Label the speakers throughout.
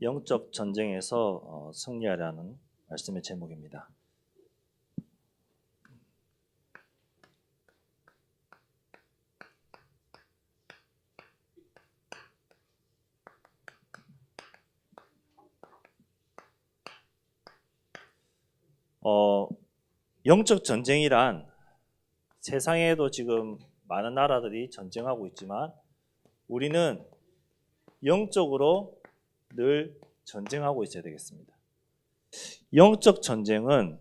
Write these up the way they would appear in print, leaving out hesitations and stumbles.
Speaker 1: 영적 전쟁에서 승리하라는 말씀의 제목입니다. 영적 전쟁이란 세상에도 지금 많은 나라들이 전쟁하고 있지만 우리는 영적으로 늘 전쟁하고 있어야 되겠습니다. 영적 전쟁은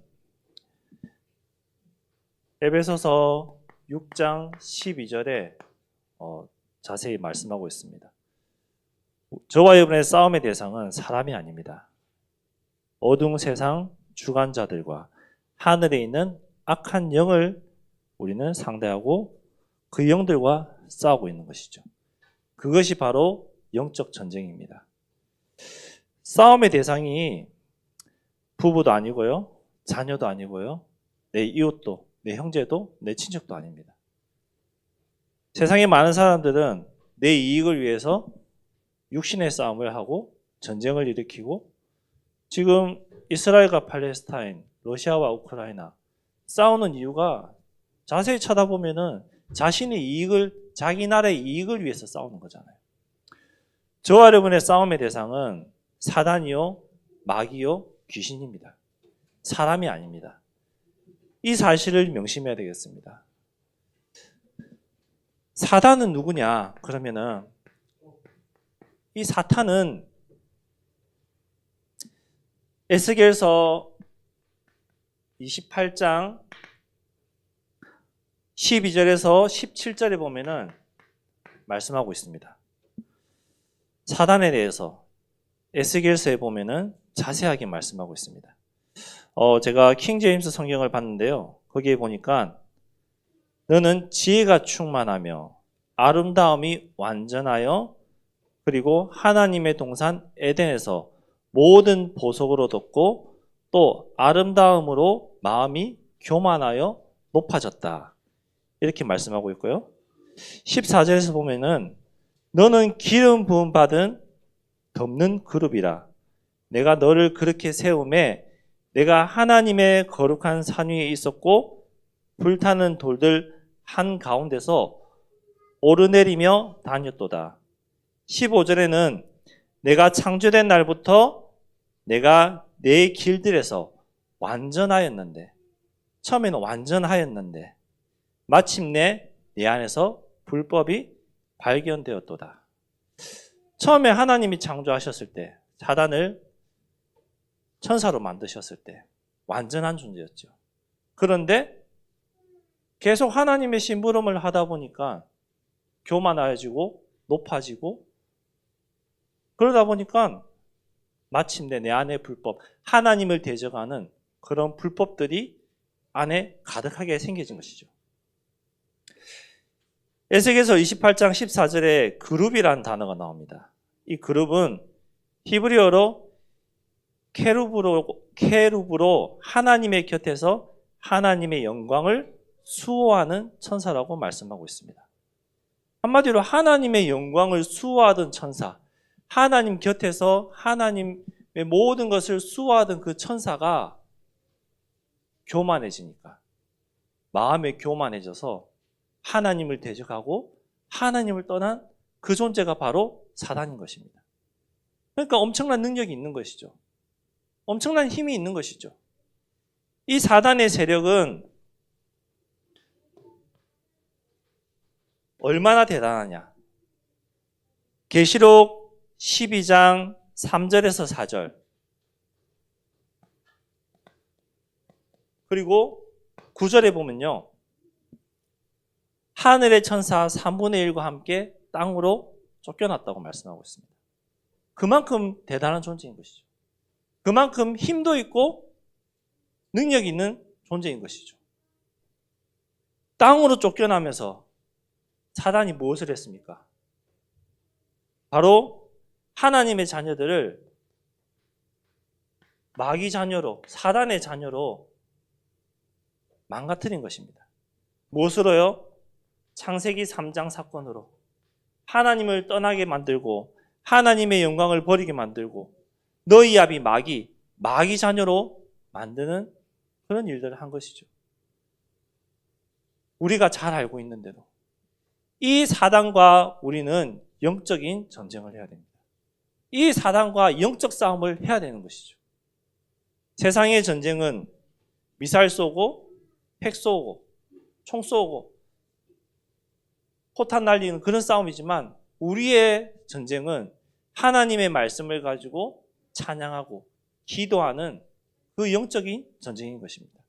Speaker 1: 에베소서 6장 12절에 자세히 말씀하고 있습니다. 저와 여러분의 싸움의 대상은 사람이 아닙니다. 어두운 세상 주관자들과 하늘에 있는 악한 영을 우리는 상대하고 그 영들과 싸우고 있는 것이죠. 그것이 바로 영적 전쟁입니다. 싸움의 대상이 부부도 아니고요, 자녀도 아니고요, 내 이웃도, 내 형제도, 내 친척도 아닙니다. 세상에 많은 사람들은 내 이익을 위해서 육신의 싸움을 하고 전쟁을 일으키고 지금 이스라엘과 팔레스타인, 러시아와 우크라이나 싸우는 이유가 자세히 쳐다보면은 자신의 이익을, 자기 나라의 이익을 위해서 싸우는 거잖아요. 저와 여러분의 싸움의 대상은 사단이요, 마귀요, 귀신입니다. 사람이 아닙니다. 이 사실을 명심해야 되겠습니다. 사단은 누구냐? 그러면은 이 사탄은 에스겔서 28장 12절에서 17절에 보면은 말씀하고 있습니다. 사단에 대해서 에스겔서에 보면은 자세하게 말씀하고 있습니다. 제가 킹제임스 성경을 봤는데요. 거기에 보니까 너는 지혜가 충만하며 아름다움이 완전하여 그리고 하나님의 동산 에덴에서 모든 보석으로 덮고 또 아름다움으로 마음이 교만하여 높아졌다. 이렇게 말씀하고 있고요. 14절에서 보면은 너는 기름 부음 받은 덮는 그룹이라. 내가 너를 그렇게 세움에 내가 하나님의 거룩한 산 위에 있었고 불타는 돌들 한가운데서 오르내리며 다녔도다. 15절에는 내가 창조된 날부터 내가 내 길들에서 완전하였는데 처음에는 완전하였는데 마침내 내 안에서 불법이 발견되었도다. 처음에 하나님이 창조하셨을 때 사단을 천사로 만드셨을 때 완전한 존재였죠. 그런데 계속 하나님의 심부름을 하다 보니까 교만해지고 높아지고 그러다 보니까 마침내 내 안에 불법, 하나님을 대적하는 그런 불법들이 안에 가득하게 생겨진 것이죠. 에스겔서 28장 14절에 그룹이라는 단어가 나옵니다. 이 그룹은 히브리어로 케루브로 하나님의 곁에서 하나님의 영광을 수호하는 천사라고 말씀하고 있습니다. 한마디로 하나님의 영광을 수호하던 천사, 하나님 곁에서 하나님의 모든 것을 수호하던 그 천사가 교만해지니까 마음이 교만해져서 하나님을 대적하고 하나님을 떠난 그 존재가 바로 사단인 것입니다. 그러니까 엄청난 능력이 있는 것이죠. 엄청난 힘이 있는 것이죠. 이 사단의 세력은 얼마나 대단하냐. 계시록 12장 3절에서 4절 그리고 9절에 보면요. 하늘의 천사 3분의 1과 함께 땅으로 쫓겨났다고 말씀하고 있습니다. 그만큼 대단한 존재인 것이죠. 그만큼 힘도 있고 능력이 있는 존재인 것이죠. 땅으로 쫓겨나면서 사단이 무엇을 했습니까? 바로 하나님의 자녀들을 마귀 자녀로, 사단의 자녀로 망가뜨린 것입니다. 무엇으로요? 창세기 3장 사건으로 하나님을 떠나게 만들고 하나님의 영광을 버리게 만들고 너희 아비 마귀 자녀로 만드는 그런 일들을 한 것이죠. 우리가 잘 알고 있는데도 이 사단과 우리는 영적인 전쟁을 해야 됩니다. 이 사단과 영적 싸움을 해야 되는 것이죠. 세상의 전쟁은 미사일 쏘고 핵 쏘고 총 쏘고 포탄 날리는 그런 싸움이지만 우리의 전쟁은 하나님의 말씀을 가지고 찬양하고 기도하는 그 영적인 전쟁인 것입니다.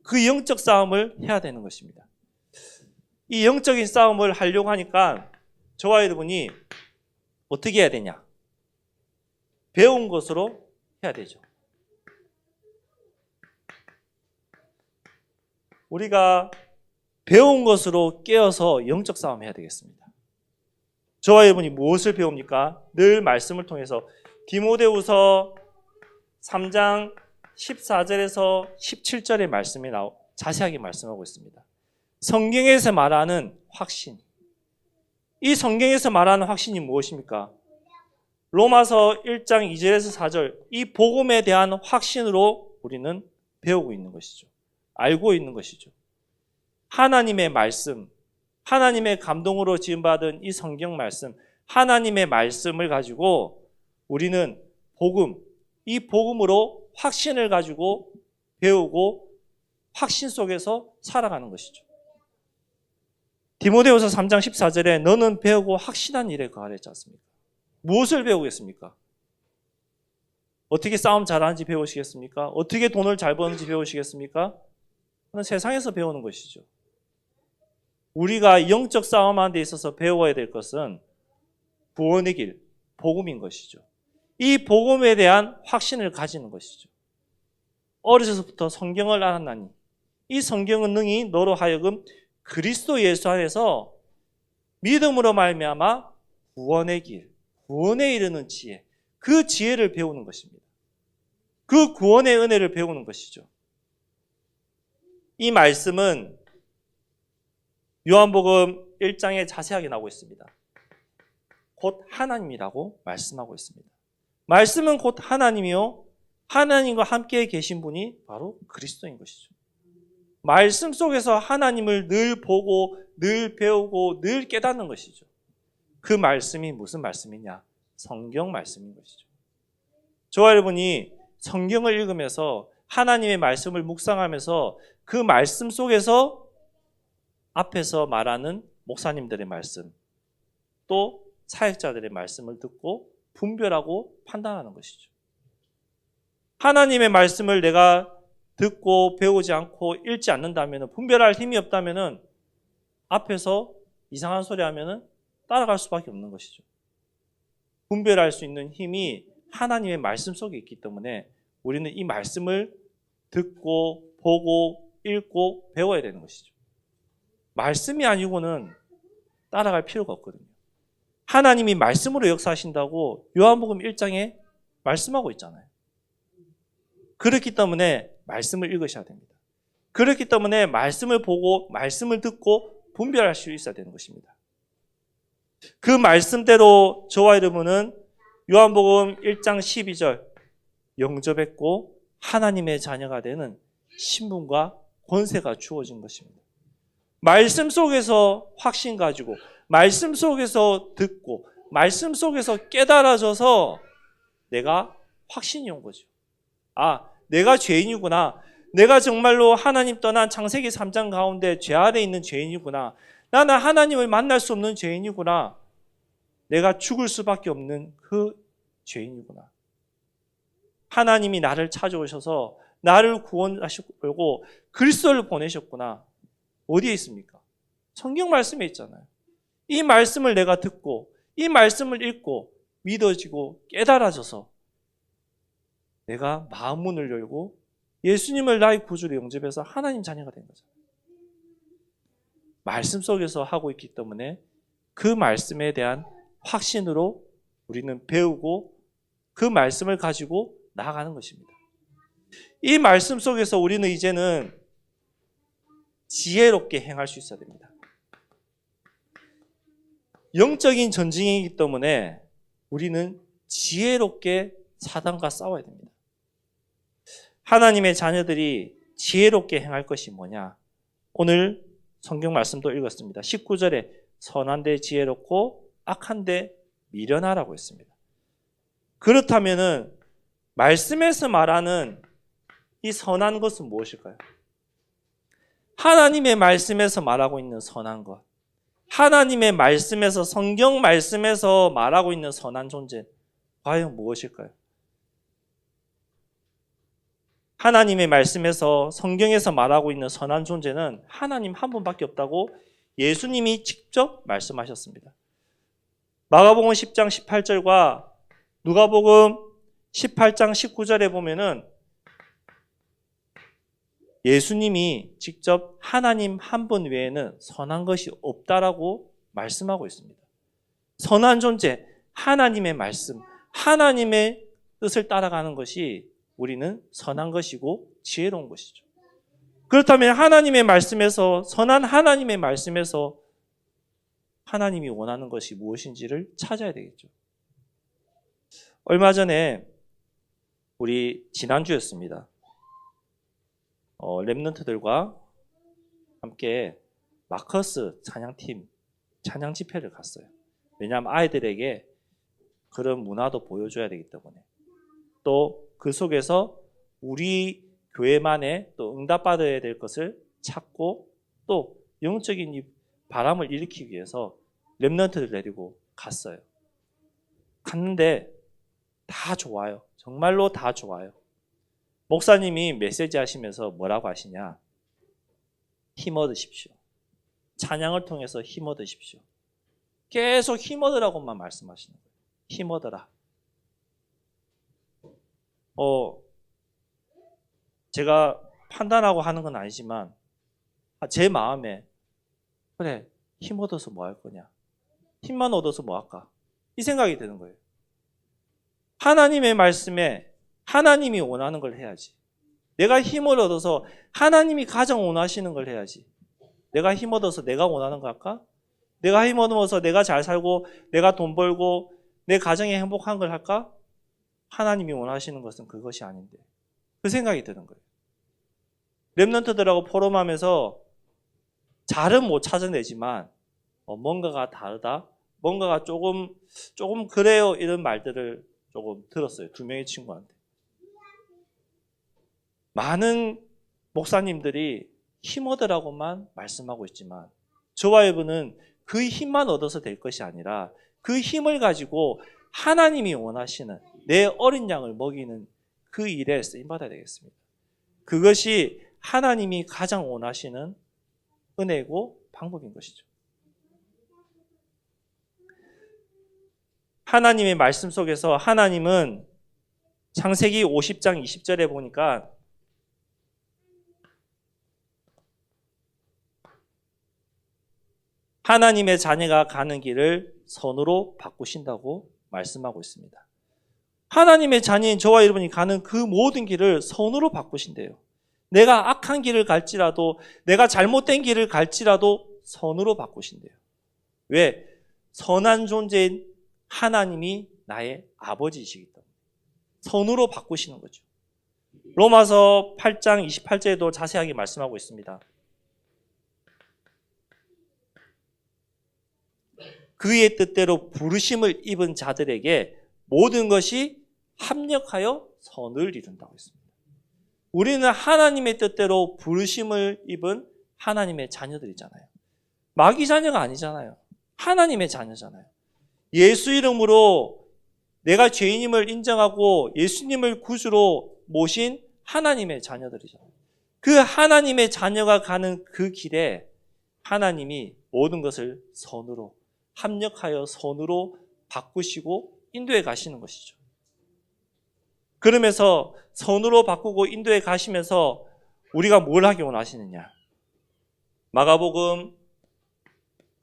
Speaker 1: 그 영적 싸움을 해야 되는 것입니다. 이 영적인 싸움을 하려고 하니까 저와 여러분이 어떻게 해야 되냐? 배운 것으로 해야 되죠. 우리가 배운 것으로 깨어서 영적 싸움 해야 되겠습니다. 저와 여러분이 무엇을 배웁니까? 늘 말씀을 통해서 디모데후서 3장 14절에서 17절의 말씀이 자세하게 말씀하고 있습니다. 성경에서 말하는 확신. 이 성경에서 말하는 확신이 무엇입니까? 로마서 1장 2절에서 4절 이 복음에 대한 확신으로 우리는 배우고 있는 것이죠. 알고 있는 것이죠. 하나님의 말씀, 하나님의 감동으로 지음받은 이 성경 말씀, 하나님의 말씀을 가지고 우리는 이 복음으로 확신을 가지고 배우고 확신 속에서 살아가는 것이죠. 디모데후서 3장 14절에 너는 배우고 확신한 일에 거하라 했지 않습니까? 무엇을 배우겠습니까? 어떻게 싸움 잘하는지 배우시겠습니까? 어떻게 돈을 잘 버는지 배우시겠습니까? 그건 세상에서 배우는 것이죠. 우리가 영적 싸움하는 데 있어서 배워야 될 것은 구원의 길, 복음인 것이죠. 이 복음에 대한 확신을 가지는 것이죠. 어려서부터 성경을 알았나니 이 성경은 능히 너로 하여금 그리스도 예수 안에서 믿음으로 말미암아 구원의 길, 구원에 이르는 지혜, 그 지혜를 배우는 것입니다. 그 구원의 은혜를 배우는 것이죠. 이 말씀은 요한복음 1장에 자세하게 나오고 있습니다. 곧 하나님이라고 말씀하고 있습니다. 말씀은 곧 하나님이요 하나님과 함께 계신 분이 바로 그리스도인 것이죠. 말씀 속에서 하나님을 늘 보고 늘 배우고 늘 깨닫는 것이죠. 그 말씀이 무슨 말씀이냐? 성경 말씀인 것이죠. 저와 여러분이 성경을 읽으면서 하나님의 말씀을 묵상하면서 그 말씀 속에서 앞에서 말하는 목사님들의 말씀, 또 사역자들의 말씀을 듣고 분별하고 판단하는 것이죠. 하나님의 말씀을 내가 듣고 배우지 않고 읽지 않는다면, 분별할 힘이 없다면 앞에서 이상한 소리 하면 따라갈 수밖에 없는 것이죠. 분별할 수 있는 힘이 하나님의 말씀 속에 있기 때문에 우리는 이 말씀을 듣고 보고 읽고 배워야 되는 것이죠. 말씀이 아니고는 따라갈 필요가 없거든요. 하나님이 말씀으로 역사하신다고 요한복음 1장에 말씀하고 있잖아요. 그렇기 때문에 말씀을 읽으셔야 됩니다. 그렇기 때문에 말씀을 보고 말씀을 듣고 분별할 수 있어야 되는 것입니다. 그 말씀대로 저와 여러분은 요한복음 1장 12절 영접했고 하나님의 자녀가 되는 신분과 권세가 주어진 것입니다. 말씀 속에서 확신 가지고 말씀 속에서 듣고 말씀 속에서 깨달아져서 내가 확신이 온 거죠. 아, 내가 죄인이구나. 내가 정말로 하나님 떠난 창세기 3장 가운데 죄 아래 있는 죄인이구나. 나는 하나님을 만날 수 없는 죄인이구나. 내가 죽을 수밖에 없는 그 죄인이구나. 하나님이 나를 찾아오셔서 나를 구원하시려고 그리스도를 보내셨구나. 어디에 있습니까? 성경 말씀에 있잖아요. 이 말씀을 내가 듣고 이 말씀을 읽고 믿어지고 깨달아져서 내가 마음 문을 열고 예수님을 나의 구주로 영접해서 하나님 자녀가 된 거죠. 말씀 속에서 하고 있기 때문에 그 말씀에 대한 확신으로 우리는 배우고 그 말씀을 가지고 나아가는 것입니다. 이 말씀 속에서 우리는 이제는 지혜롭게 행할 수 있어야 됩니다. 영적인 전쟁이기 때문에 우리는 지혜롭게 사단과 싸워야 됩니다. 하나님의 자녀들이 지혜롭게 행할 것이 뭐냐? 오늘 성경 말씀도 읽었습니다. 19절에 선한데 지혜롭고 악한데 미련하라고 했습니다. 그렇다면은 말씀에서 말하는 이 선한 것은 무엇일까요? 하나님의 말씀에서 말하고 있는 선한 것, 하나님의 말씀에서, 성경 말씀에서 말하고 있는 선한 존재, 과연 무엇일까요? 하나님의 말씀에서, 성경에서 말하고 있는 선한 존재는 하나님 한 분밖에 없다고 예수님이 직접 말씀하셨습니다. 마가복음 10장 18절과 누가복음 18장 19절에 보면은 예수님이 직접 하나님 한 분 외에는 선한 것이 없다라고 말씀하고 있습니다. 선한 존재, 하나님의 말씀, 하나님의 뜻을 따라가는 것이 우리는 선한 것이고 지혜로운 것이죠. 그렇다면 하나님의 말씀에서, 선한 하나님의 말씀에서 하나님이 원하는 것이 무엇인지를 찾아야 되겠죠. 얼마 전에 우리 지난주였습니다. 랩런트들과 함께 마커스 찬양팀 찬양 집회를 갔어요. 왜냐하면 아이들에게 그런 문화도 보여줘야 되기 때문에, 또 그 속에서 우리 교회만의 또 응답받아야 될 것을 찾고 또 영적인 이 바람을 일으키기 위해서 랩런트를 데리고 갔어요. 갔는데 다 좋아요. 정말로 다 좋아요. 목사님이 메시지 하시면서 뭐라고 하시냐? 힘 얻으십시오. 찬양을 통해서 힘 얻으십시오. 계속 힘 얻으라고만 말씀하시는 거예요. 힘 얻어라. 제가 판단하고 하는 건 아니지만 제 마음에, 그래, 힘 얻어서 뭐 할 거냐? 힘만 얻어서 뭐 할까? 이 생각이 드는 거예요. 하나님의 말씀에 하나님이 원하는 걸 해야지. 내가 힘을 얻어서 하나님이 가장 원하시는 걸 해야지. 내가 힘 얻어서 내가 원하는 거 할까? 내가 힘 얻어서 내가 잘 살고 내가 돈 벌고 내 가정이 행복한 걸 할까? 하나님이 원하시는 것은 그것이 아닌데. 그 생각이 드는 거예요. 랩런트들하고 포럼하면서 잘은 못 찾아내지만 뭔가가 다르다, 뭔가가 조금 그래요, 이런 말들을 조금 들었어요. 두 명의 친구한테. 많은 목사님들이 힘 얻으라고만 말씀하고 있지만 저와 여러분은 그 힘만 얻어서 될 것이 아니라 그 힘을 가지고 하나님이 원하시는 내 어린 양을 먹이는 그 일에 쓰임받아야 되겠습니다. 그것이 하나님이 가장 원하시는 은혜고 방법인 것이죠. 하나님의 말씀 속에서 하나님은 창세기 50장 20절에 보니까 하나님의 자녀가 가는 길을 선으로 바꾸신다고 말씀하고 있습니다. 하나님의 자녀인 저와 여러분이 가는 그 모든 길을 선으로 바꾸신대요. 내가 악한 길을 갈지라도, 내가 잘못된 길을 갈지라도 선으로 바꾸신대요. 왜? 선한 존재인 하나님이 나의 아버지이시기 때문에 선으로 바꾸시는 거죠. 로마서 8장 28절에도 자세하게 말씀하고 있습니다. 그의 뜻대로 부르심을 입은 자들에게 모든 것이 합력하여 선을 이룬다고 했습니다. 우리는 하나님의 뜻대로 부르심을 입은 하나님의 자녀들이잖아요. 마귀 자녀가 아니잖아요. 하나님의 자녀잖아요. 예수 이름으로 내가 죄인임을 인정하고 예수님을 구주로 모신 하나님의 자녀들이잖아요. 그 하나님의 자녀가 가는 그 길에 하나님이 모든 것을 선으로, 합력하여 선으로 바꾸시고 인도해 가시는 것이죠. 그러면서 선으로 바꾸고 인도해 가시면서 우리가 뭘 하기 원하시느냐? 마가복음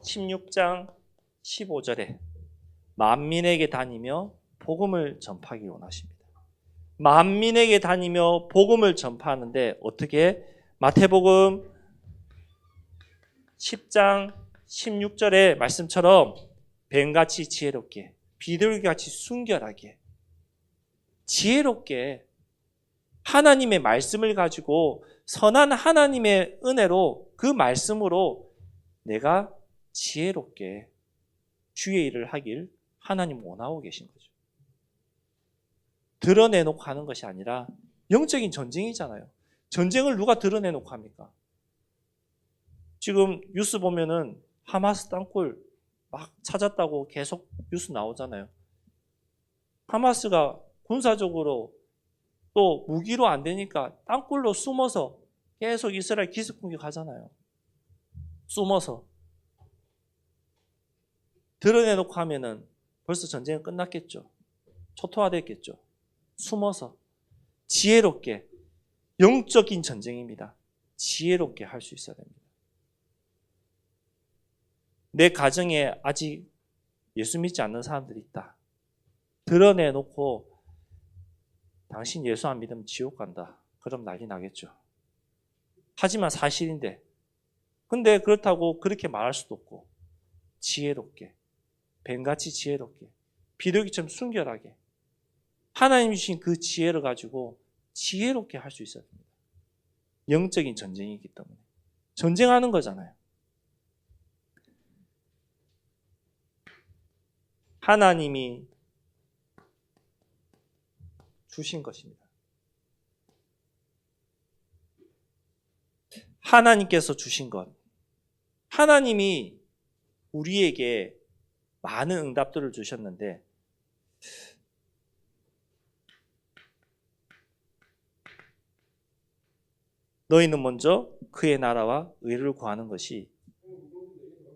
Speaker 1: 16장 15절에 만민에게 다니며 복음을 전파하기 원하십니다. 만민에게 다니며 복음을 전파하는데 어떻게? 마태복음 10장 16절의 말씀처럼 뱀같이 지혜롭게, 비둘기같이 순결하게, 지혜롭게 하나님의 말씀을 가지고 선한 하나님의 은혜로 그 말씀으로 내가 지혜롭게 주의 일을 하길 하나님 원하고 계신 거죠. 드러내놓고 하는 것이 아니라 영적인 전쟁이잖아요. 전쟁을 누가 드러내놓고 합니까? 지금 뉴스 보면은 하마스 땅굴 막 찾았다고 계속 뉴스 나오잖아요. 하마스가 군사적으로 또 무기로 안 되니까 땅굴로 숨어서 계속 이스라엘 기습 공격하잖아요. 숨어서. 드러내놓고 하면은 벌써 전쟁은 끝났겠죠. 초토화됐겠죠. 숨어서 지혜롭게, 영적인 전쟁입니다. 지혜롭게 할 수 있어야 됩니다. 내 가정에 아직 예수 믿지 않는 사람들이 있다. 드러내놓고 당신 예수 안 믿으면 지옥 간다. 그럼 난리 나겠죠. 하지만 사실인데, 근데 그렇다고 그렇게 말할 수도 없고, 지혜롭게, 뱀같이 지혜롭게, 비둘기처럼 순결하게 하나님 주신 그 지혜를 가지고 지혜롭게 할 수 있어야 됩니다. 영적인 전쟁이기 때문에. 전쟁하는 거잖아요. 하나님이 주신 것입니다. 하나님께서 주신 것. 하나님이 우리에게 많은 응답들을 주셨는데 너희는 먼저 그의 나라와 의를 구하는 것이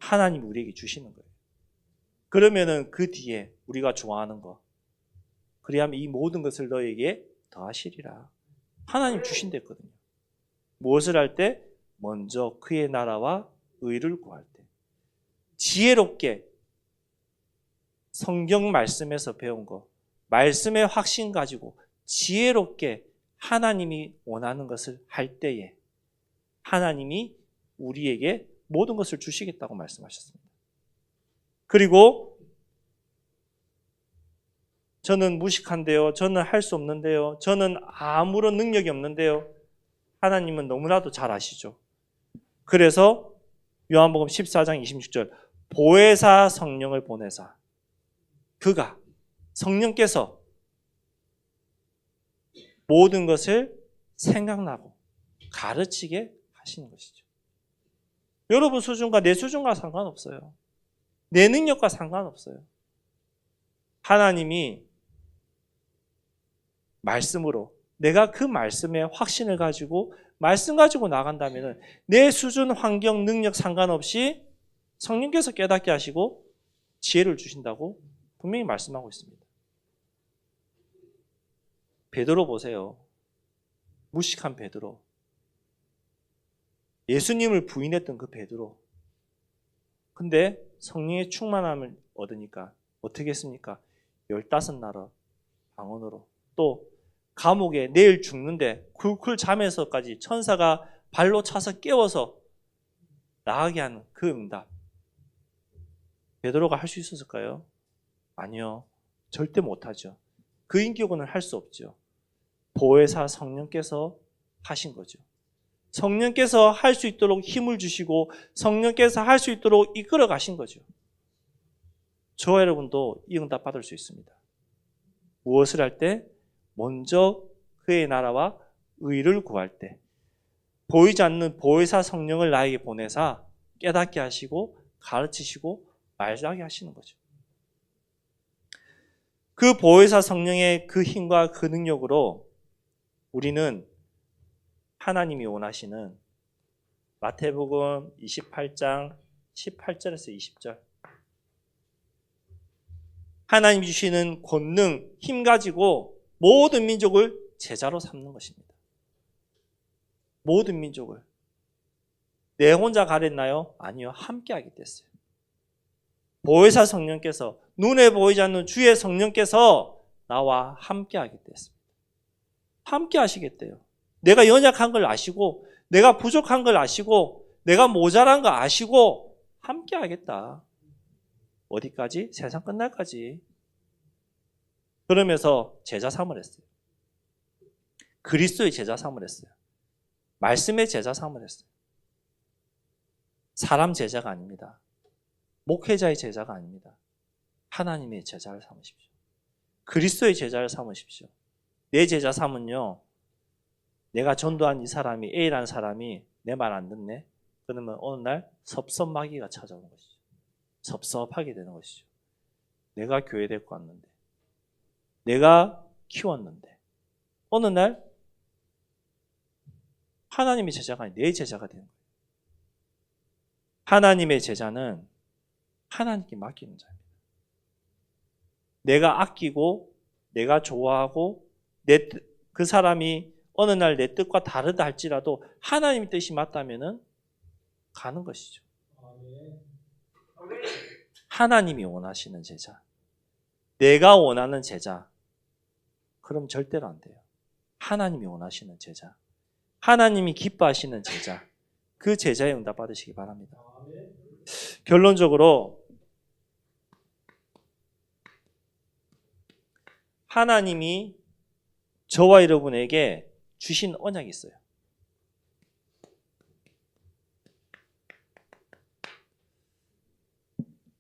Speaker 1: 하나님이 우리에게 주시는 거예요. 그러면은 그 뒤에 우리가 좋아하는 거, 그리하면 이 모든 것을 너에게 더하시리라. 하나님 주신댔거든요. 무엇을 할 때? 먼저 그의 나라와 의를 구할 때. 지혜롭게 성경 말씀에서 배운 거, 말씀의 확신 가지고 지혜롭게 하나님이 원하는 것을 할 때에 하나님이 우리에게 모든 것을 주시겠다고 말씀하셨습니다. 그리고 저는 무식한데요. 저는 할 수 없는데요. 저는 아무런 능력이 없는데요. 하나님은 너무나도 잘 아시죠. 그래서 요한복음 14장 26절 보혜사 성령을 보내사 그가 성령께서 모든 것을 생각나고 가르치게 하시는 것이죠. 여러분 수준과 내 수준과 상관없어요. 내 능력과 상관없어요. 하나님이 말씀으로 내가 그 말씀의 확신을 가지고 말씀 가지고 나간다면 내 수준, 환경, 능력 상관없이 성령께서 깨닫게 하시고 지혜를 주신다고 분명히 말씀하고 있습니다. 베드로 보세요. 무식한 베드로. 예수님을 부인했던 그 베드로. 근데 성령의 충만함을 얻으니까 어떻게 했습니까? 15나라 방언으로 또 감옥에 내일 죽는데 쿨쿨 잠에서까지 천사가 발로 차서 깨워서 나가게 하는 그 응답. 베드로가 할 수 있었을까요? 아니요. 절대 못하죠. 그 인격은 할 수 없죠. 보혜사 성령께서 하신 거죠. 성령께서 할 수 있도록 힘을 주시고 성령께서 할 수 있도록 이끌어 가신 거죠. 저와 여러분도 이 응답 받을 수 있습니다. 무엇을 할 때? 먼저 그의 나라와 의를 구할 때 보이지 않는 보혜사 성령을 나에게 보내사 깨닫게 하시고 가르치시고 말하게 하시는 거죠. 그 보혜사 성령의 그 힘과 그 능력으로 우리는 하나님이 원하시는 마태복음 28장 18절에서 20절 하나님이 주시는 권능, 힘 가지고 모든 민족을 제자로 삼는 것입니다. 모든 민족을. 내 혼자 가랬나요? 아니요. 함께 하게 됐어요. 보혜사 성령께서 눈에 보이지 않는 주의 성령께서 나와 함께 하게 됐습니다. 함께 하시겠대요. 내가 연약한 걸 아시고 내가 부족한 걸 아시고 내가 모자란 거 아시고 함께 하겠다. 어디까지? 세상 끝날까지. 그러면서 제자 삼을 했어요. 그리스도의 제자 삼을 했어요. 말씀의 제자 삼을 했어요. 사람 제자가 아닙니다. 목회자의 제자가 아닙니다. 하나님의 제자를 삼으십시오. 그리스도의 제자를 삼으십시오. 내 제자 삼은요, 내가 전도한 이 사람이, A라는 사람이 내 말 안 듣네? 그러면 어느 날 섭섭마귀가 찾아오는 것이죠. 섭섭하게 되는 것이죠. 내가 교회 데리고 왔는데, 내가 키웠는데, 어느 날 하나님의 제자가 아니라 내 제자가 되는 거예요. 하나님의 제자는 하나님께 맡기는 자입니다. 내가 아끼고 내가 좋아하고 그 사람이 어느 날 내 뜻과 다르다 할지라도 하나님의 뜻이 맞다면 가는 것이죠. 하나님이 원하시는 제자, 내가 원하는 제자, 그럼 절대로 안 돼요. 하나님이 원하시는 제자, 하나님이 기뻐하시는 제자, 그 제자에 응답 받으시기 바랍니다. 결론적으로 하나님이 저와 여러분에게 주신 언약이 있어요.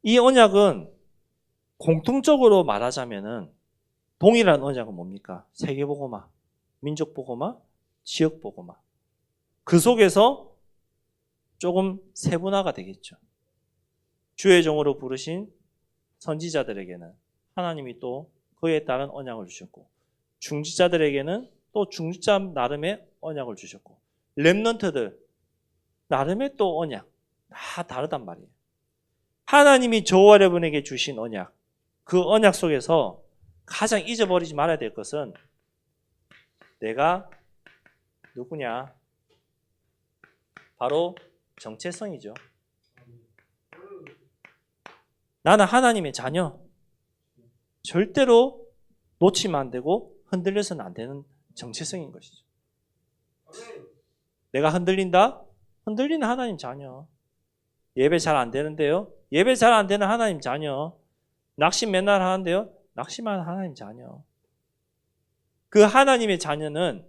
Speaker 1: 이 언약은 공통적으로 말하자면은 동일한 언약은 뭡니까? 세계복음화, 민족복음화, 지역복음화. 그 속에서 조금 세분화가 되겠죠. 주의 종으로 부르신 선지자들에게는 하나님이 또 그에 따른 언약을 주셨고, 중지자들에게는 또 중지자 나름의 언약을 주셨고, 렘넌트들 나름의 또 언약, 다 다르단 말이에요. 하나님이 저와 여러분에게 주신 언약, 그 언약 속에서 가장 잊어버리지 말아야 될 것은 내가 누구냐? 바로 정체성이죠. 나는 하나님의 자녀. 절대로 놓치면 안 되고 흔들려서는 안 되는 정체성인 것이죠. 내가 흔들린다? 흔들리는 하나님 자녀. 예배 잘 안 되는데요? 예배 잘 안 되는 하나님 자녀. 낙심 맨날 하는데요? 낙심하는 하나님 자녀. 그 하나님의 자녀는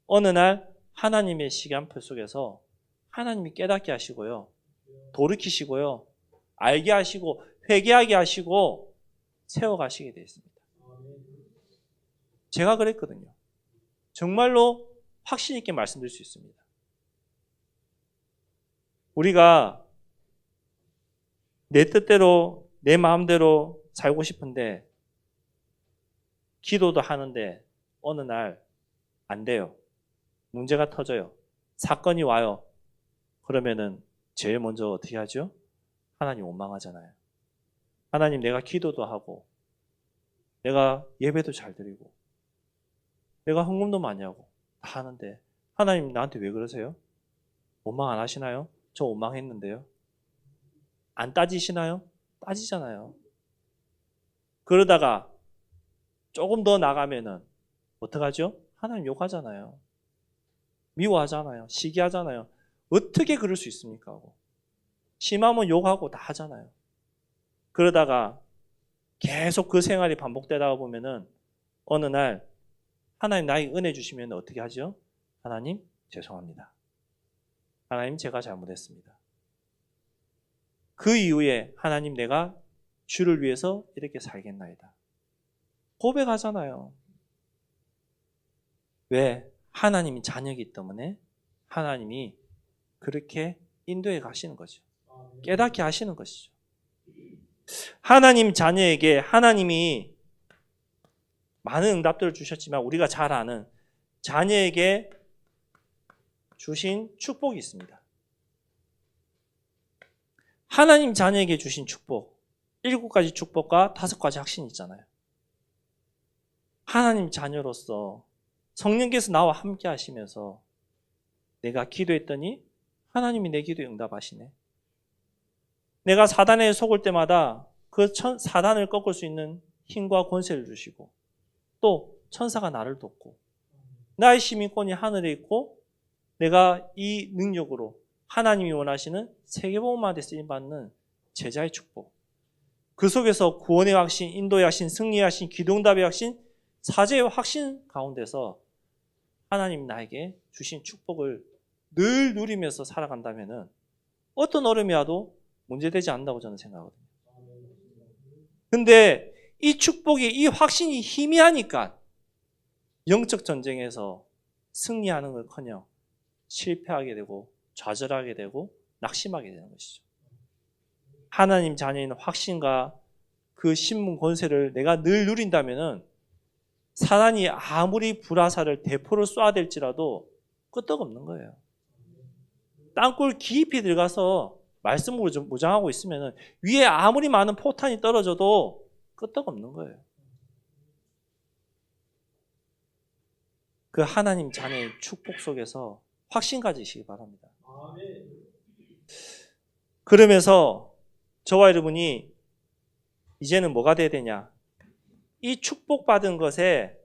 Speaker 1: 어느 날 하나님의 시간표 속에서 하나님이 깨닫게 하시고요, 돌이키시고요, 알게 하시고 회개하게 하시고 세워가시게 되어 있습니다. 제가 그랬거든요. 정말로 확신 있게 말씀드릴 수 있습니다. 우리가 내 뜻대로 내 마음대로 살고 싶은데 기도도 하는데 어느 날 안 돼요. 문제가 터져요. 사건이 와요. 그러면은 제일 먼저 어떻게 하죠? 하나님 원망하잖아요. 하나님, 내가 기도도 하고 내가 예배도 잘 드리고 내가 헌금도 많이 하고 다 하는데 하나님 나한테 왜 그러세요? 원망 안 하시나요? 저 원망했는데요. 안 따지시나요? 따지잖아요. 그러다가 조금 더 나가면은 어떡하죠? 하나님 욕하잖아요. 미워하잖아요. 시기하잖아요. 어떻게 그럴 수 있습니까? 하고. 심하면 욕하고 다 하잖아요. 그러다가 계속 그 생활이 반복되다가 보면은 어느 날 하나님 나에게 은혜 주시면 어떻게 하죠? 하나님 죄송합니다. 하나님 제가 잘못했습니다. 그 이후에 하나님 내가 주를 위해서 이렇게 살겠나이다. 고백하잖아요. 왜? 하나님이 자녀이기 때문에 하나님이 그렇게 인도해 가시는 거죠. 깨닫게 하시는 것이죠. 하나님 자녀에게 하나님이 많은 응답들을 주셨지만 우리가 잘 아는 자녀에게 주신 축복이 있습니다. 하나님 자녀에게 주신 축복, 7가지 축복과 5가지 확신이 있잖아요. 하나님 자녀로서 성령께서 나와 함께 하시면서 내가 기도했더니 하나님이 내 기도에 응답하시네. 내가 사단에 속을 때마다 그 사단을 꺾을 수 있는 힘과 권세를 주시고 또 천사가 나를 돕고 나의 시민권이 하늘에 있고 내가 이 능력으로 하나님이 원하시는 세계복음화에 쓰임받는 제자의 축복. 그 속에서 구원의 확신, 인도의 확신, 승리의 확신, 기도응답의 확신, 사죄의 확신 가운데서 하나님 나에게 주신 축복을 늘 누리면서 살아간다면 어떤 어려움이 와도 문제되지 않는다고 저는 생각하거든요. 근데 이 축복이, 이 확신이 희미하니까 영적 전쟁에서 승리하는 걸커녕 실패하게 되고 좌절하게 되고 낙심하게 되는 것이죠. 하나님 자녀인 확신과 그 신분 권세를 내가 늘 누린다면 사단이 아무리 불화살을 대포를 쏘아댈지라도 끄떡없는 거예요. 땅굴 깊이 들어가서 말씀으로 좀 무장하고 있으면 위에 아무리 많은 포탄이 떨어져도 끄떡없는 거예요. 그 하나님 자녀의 축복 속에서 확신 가지시기 바랍니다. 그러면서 저와 여러분이 이제는 뭐가 돼야 되냐? 이 축복받은 것에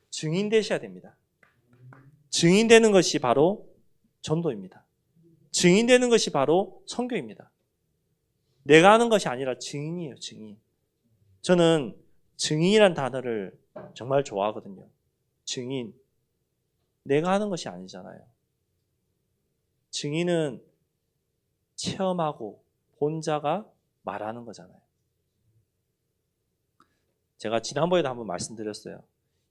Speaker 1: 증인 되셔야 됩니다. 증인되는 것이 바로 전도입니다. 증인되는 것이 바로 선교입니다. 내가 하는 것이 아니라 증인이에요, 증인. 저는 증인이란 단어를 정말 좋아하거든요. 증인. 내가 하는 것이 아니잖아요. 증인은 체험하고 본 자가 말하는 거잖아요. 제가 지난번에도 한번 말씀드렸어요.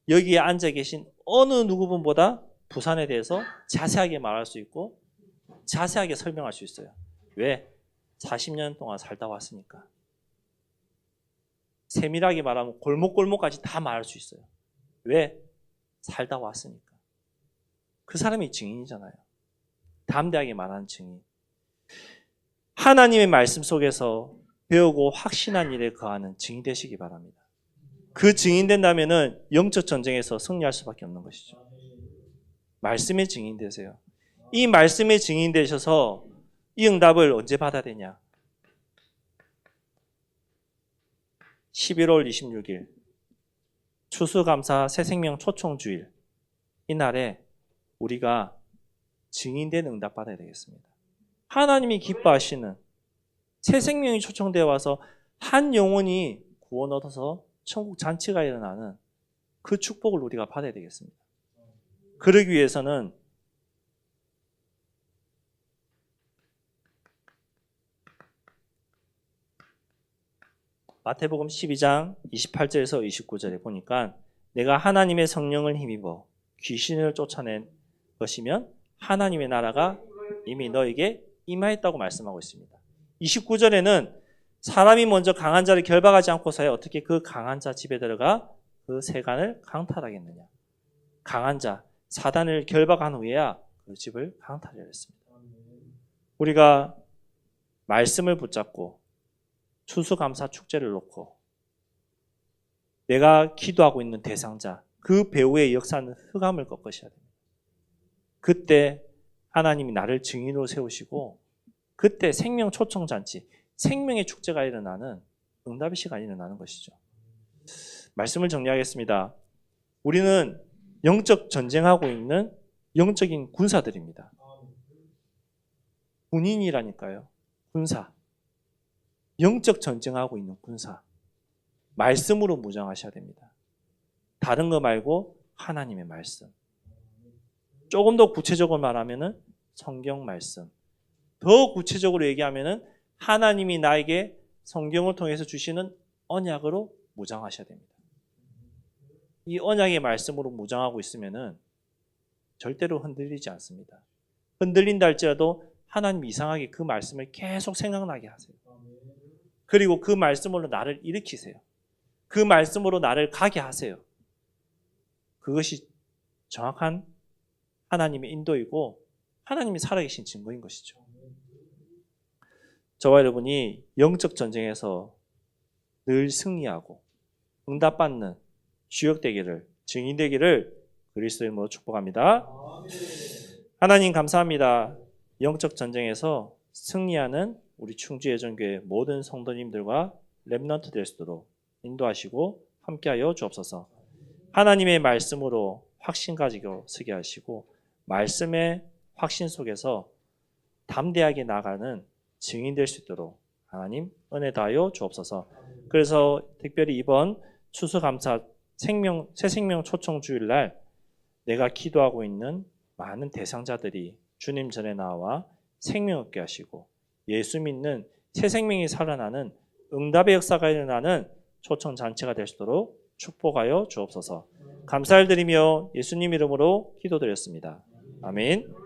Speaker 1: 여기에 앉아 계신 어느 누구분보다 부산에 대해서 자세하게 말할 수 있고 자세하게 설명할 수 있어요. 왜? 40년 동안 살다 왔으니까. 세밀하게 말하면 골목골목까지 다 말할 수 있어요. 왜? 살다 왔으니까. 그 사람이 증인이잖아요. 담대하게 말하는 증인. 하나님의 말씀 속에서 배우고 확신한 일에 거하는 증인 되시기 바랍니다. 그 증인 된다면 영적 전쟁에서 승리할 수밖에 없는 것이죠. 말씀의 증인 되세요. 이 말씀의 증인 되셔서 이 응답을 언제 받아야 되냐? 11월 26일 추수감사 새생명 초청주일, 이날에 우리가 증인된 응답 받아야 되겠습니다. 하나님이 기뻐하시는 새 생명이 초청되어 와서 한 영혼이 구원 얻어서 천국 잔치가 일어나는 그 축복을 우리가 받아야 되겠습니다. 그러기 위해서는 마태복음 12장 28절에서 29절에 보니까 내가 하나님의 성령을 힘입어 귀신을 쫓아낸 것이면 하나님의 나라가 이미 너에게 임하였다고 말씀하고 있습니다. 29절에는 사람이 먼저 강한 자를 결박하지 않고서야 어떻게 그 강한 자 집에 들어가 그 세간을 강탈하겠느냐. 강한 자, 사단을 결박한 후에야 그 집을 강탈하려 했습니다. 우리가 말씀을 붙잡고 추수감사 축제를 놓고 내가 기도하고 있는 대상자, 그 배후의 역사는 흑암을 꺾으셔야 됩니다. 그때 하나님이 나를 증인으로 세우시고 그때 생명 초청잔치, 생명의 축제가 일어나는 응답의 시간이 일어나는 것이죠. 말씀을 정리하겠습니다. 우리는 영적 전쟁하고 있는 영적인 군사들입니다. 군인이라니까요. 군사. 영적 전쟁하고 있는 군사. 말씀으로 무장하셔야 됩니다. 다른 거 말고 하나님의 말씀. 조금 더 구체적으로 말하면은 성경 말씀. 더 구체적으로 얘기하면은 하나님이 나에게 성경을 통해서 주시는 언약으로 무장하셔야 됩니다. 이 언약의 말씀으로 무장하고 있으면은 절대로 흔들리지 않습니다. 흔들린다 할지라도 하나님 이상하게 그 말씀을 계속 생각나게 하세요. 그리고 그 말씀으로 나를 일으키세요. 그 말씀으로 나를 가게 하세요. 그것이 정확한 하나님의 인도이고 하나님이 살아계신 증거인 것이죠. 저와 여러분이 영적 전쟁에서 늘 승리하고 응답받는 주역되기를, 증인되기를 그리스도의 이름으로 축복합니다. 하나님 감사합니다. 영적 전쟁에서 승리하는 우리 충주예전교회 모든 성도님들과 렘넌트 될 수 있도록 인도하시고 함께하여 주옵소서. 하나님의 말씀으로 확신 가지고 서게 하시고 말씀의 확신 속에서 담대하게 나가는 증인 될 수 있도록 하나님 은혜 다하여 주옵소서. 그래서 특별히 이번 추수감사 새 생명 초청 주일날 내가 기도하고 있는 많은 대상자들이 주님 전에 나와 생명 얻게 하시고 예수 믿는 새 생명이 살아나는 응답의 역사가 일어나는 초청 잔치가 될 수 있도록 축복하여 주옵소서. 감사를 드리며 예수님 이름으로 기도드렸습니다. 아멘.